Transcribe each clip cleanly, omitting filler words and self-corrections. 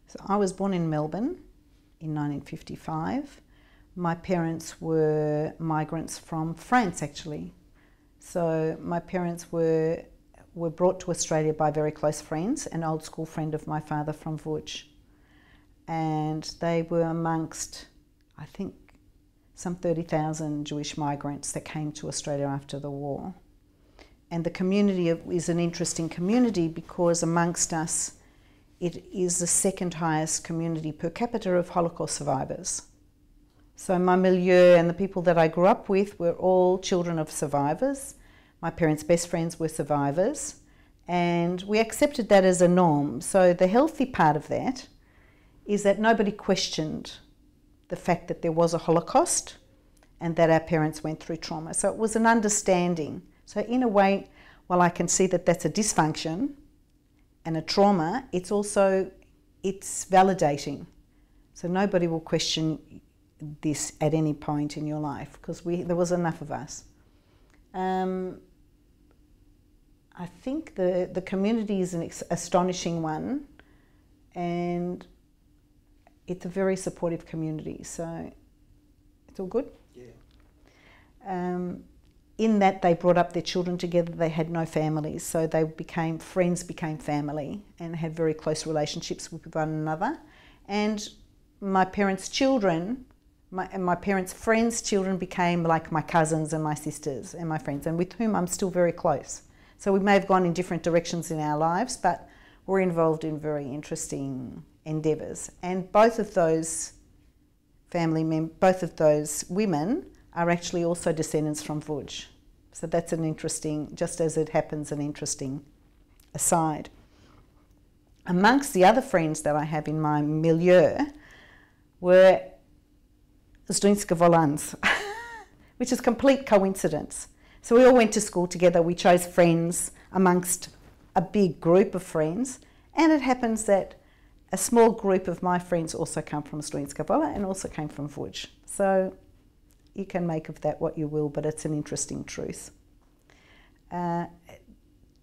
So I was born in Melbourne in 1955. My parents were migrants from France, actually. So my parents were brought to Australia by very close friends, an old school friend of my father from Vuj. And they were amongst, I think, some 30,000 Jewish migrants that came to Australia after the war. And the community is an interesting community because amongst us, it is the second highest community per capita of Holocaust survivors. So my milieu and the people that I grew up with were all children of survivors. My parents' best friends were survivors, and we accepted that as a norm. So the healthy part of that is that nobody questioned the fact that there was a Holocaust and that our parents went through trauma. So it was an understanding. So in a way, while I can see that that's a dysfunction and a trauma, it's validating. So nobody will question this at any point in your life because there was enough of us. I think the community is an astonishing one, and it's a very supportive community, so it's all good. Yeah. In that they brought up their children together, they had no families, so friends became family and had very close relationships with one another. And my parents' children, my parents' friends' children became like my cousins and my sisters and my friends, and with whom I'm still very close. So we may have gone in different directions in our lives, but we're involved in very interesting endeavours. And both of those women are actually also descendants from Vuj. So that's an interesting, just as it happens, an interesting aside. Amongst the other friends that I have in my milieu were Zduńska Wolands, which is complete coincidence. So we all went to school together, we chose friends amongst a big group of friends, and it happens that a small group of my friends also come from Zduńska Wola and also came from Vuj. So you can make of that what you will, but it's an interesting truth. The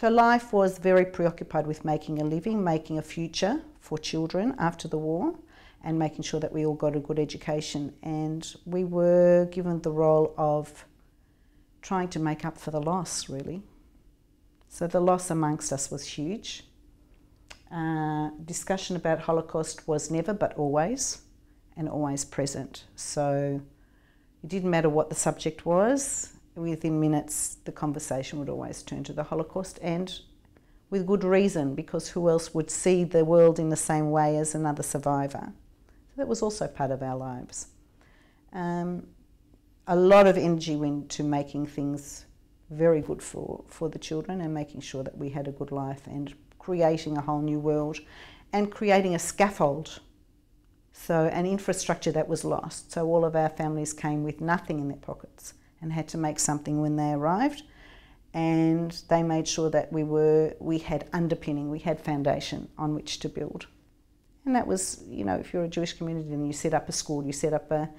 life was very preoccupied with making a living, making a future for children after the war, and making sure that we all got a good education. And we were given the role of trying to make up for the loss, really. So the loss amongst us was huge. Discussion about Holocaust was never but always, and always present. So it didn't matter what the subject was, within minutes the conversation would always turn to the Holocaust, and with good reason, because who else would see the world in the same way as another survivor? So that was also part of our lives. A lot of energy went to making things very good for the children and making sure that we had a good life and creating a whole new world and creating a scaffold, so an infrastructure that was lost. So all of our families came with nothing in their pockets and had to make something when they arrived, and they made sure that we had underpinning, we had foundation on which to build. And that was, you know, if you're a Jewish community and you set up a school, you set up a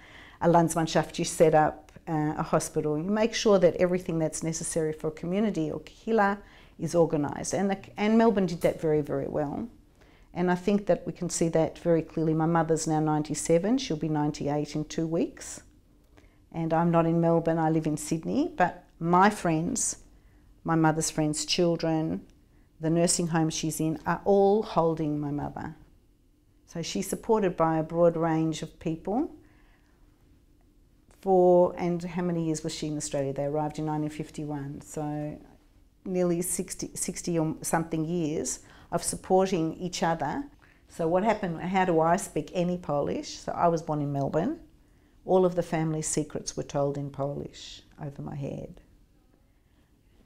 Landsmannschaft, you set up a hospital, you make sure that everything that's necessary for a community or kehillah is organised. And Melbourne did that very, very well. And I think that we can see that very clearly. My mother's now 97, she'll be 98 in 2 weeks. And I'm not in Melbourne, I live in Sydney, but my friends, my mother's friends' children, the nursing home she's in, are all holding my mother. So she's supported by a broad range of people. And how many years was she in Australia? They arrived in 1951, so nearly 60 or something years of supporting each other. So what happened, how do I speak any Polish? So I was born in Melbourne. All of the family's secrets were told in Polish over my head.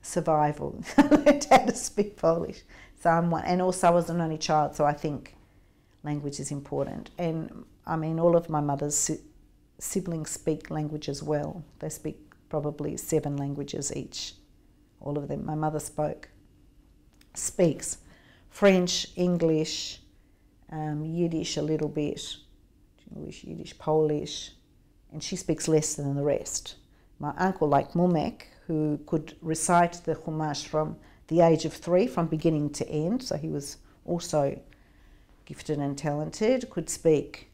Survival, I learned how to speak Polish. So and also I was an only child, so I think language is important. And I mean, all of my mother's siblings speak languages well. They speak probably 7 languages each, all of them. My mother speaks French, English, Yiddish a little bit, English, Yiddish, Polish, and she speaks less than the rest. My uncle, like Mumek, who could recite the Chumash from the age of 3, from beginning to end, so he was also gifted and talented, could speak.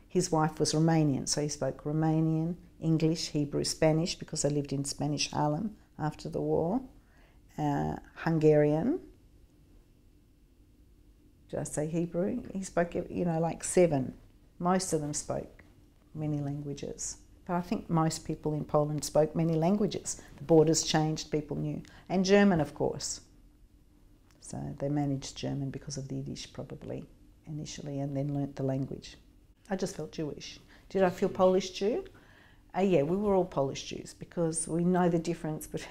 His wife was Romanian, so he spoke Romanian, English, Hebrew, Spanish, because I lived in Spanish Harlem after the war, Hungarian. Did I say Hebrew? He spoke, like 7. Most of them spoke many languages. But I think most people in Poland spoke many languages. The borders changed, people knew. And German, of course. So they managed German because of the Yiddish probably initially, and then learnt the language. I just felt Jewish. Did I feel Polish Jew? Yeah, we were all Polish Jews because we know the difference. But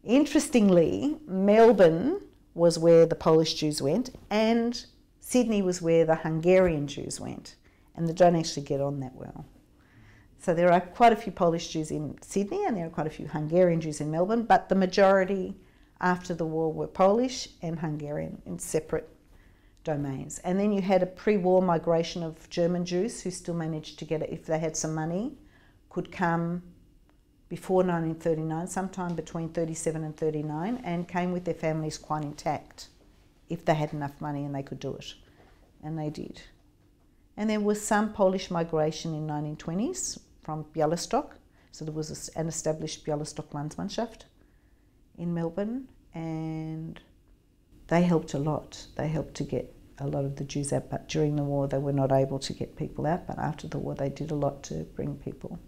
interestingly, Melbourne was where the Polish Jews went, and Sydney was where the Hungarian Jews went, and they don't actually get on that well. So there are quite a few Polish Jews in Sydney, and there are quite a few Hungarian Jews in Melbourne, but the majority after the war were Polish and Hungarian in separate domains. And then you had a pre-war migration of German Jews who still managed to get it, if they had some money, could come before 1939, sometime between 37 and 39, and came with their families quite intact if they had enough money and they could do it. And they did. And there was some Polish migration in 1920s from Bialystok. So there was an established Bialystok Landsmannschaft in Melbourne, and they helped a lot. They helped to get a lot of the Jews out, but during the war they were not able to get people out, but after the war they did a lot to bring people.